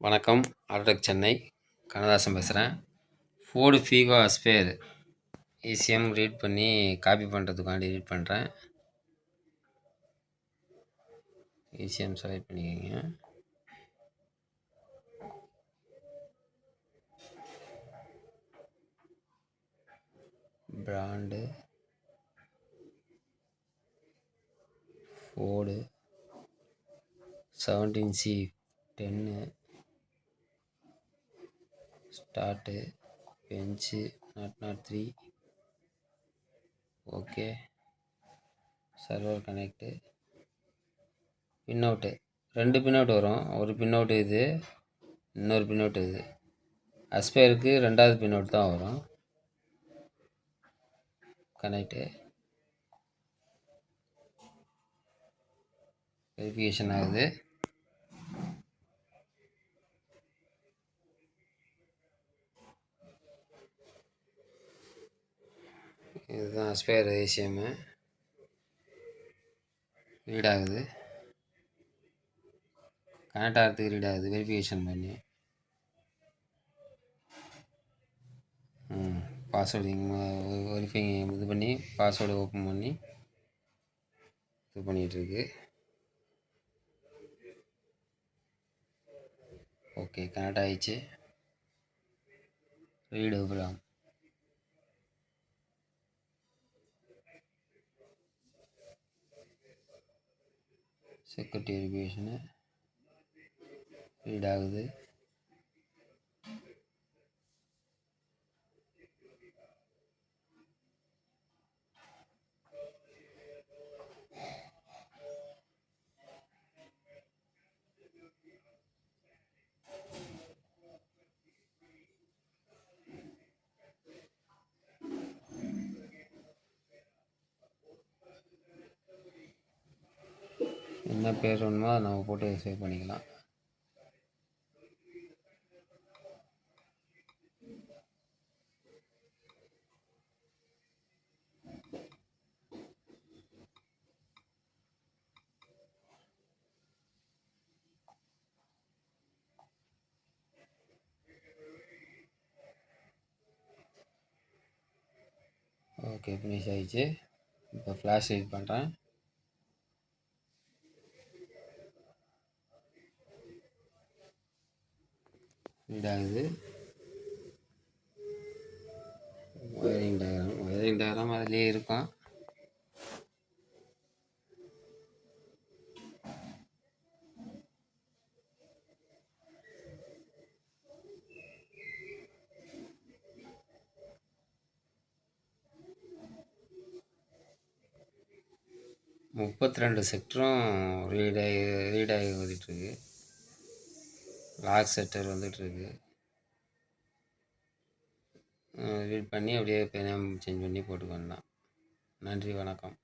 வணக்கம். ஆட்டோடெக் சென்னை கண்ணதாசன் பேசுகிறேன். Ford Figo Aspire ECM read பண்ணி காப்பி பண்ணுறதுக்காண்டி ரீட் பண்ணுறேன். ECM செலக்ட் பண்ணிக்கோங்க. Brand Ford 17C10 start bench 003 okay. Server connect. Pinout 2 pinout வரும். ஒரு பின்னவுட்டு இது, இன்னொரு பின்னவுட்டு இது. அஸ்பயருக்கு 2வது பின்னவுட் தான் வரும். கனெக்டு. வெரிஃபிகேஷன் ஆகுது. இதுதான் அஸ்பயர் ECM ரீட் ஆகுது. கனெக்ட் ஆகிறதுக்கு ரீட் ஆகுது வெரிஃபிகேஷன் பண்ணி. பாஸ்வேர்டு வெரிஃபை இது பண்ணி பாஸ்வேர்டு ஓப்பன் பண்ணி இது பண்ணிகிட்ருக்கு. ஓகே, கனெக்ட் ஆகிடுச்சு. Read program. செக்யூரிட்டி வெரிஃபிகேஷனு ரீட் ஆகுது. என்ன பேர் வேணுமோ அதை நம்ம போட்டு சேவ் பண்ணிக்கலாம். ஓகே, ஃபினிஷ் ஆகிடுச்சு. இப்போ ஃப்ளாஷ் ரீட் பண்ணுறேன். ரீட் ஆகுது. ஒயரிங் டயக்ராம் அதுலேயே இருக்கும். முப்பத்தி 2 செக்டரும் ரீடாகி வந்துட்டுருக்கு. லாக் செக்டர் வந்துட்டுருக்கு. ரீட் பண்ணி அப்படியே நேம் சேஞ்ச் பண்ணி போட்டுக்கணும். நன்றி, வணக்கம்.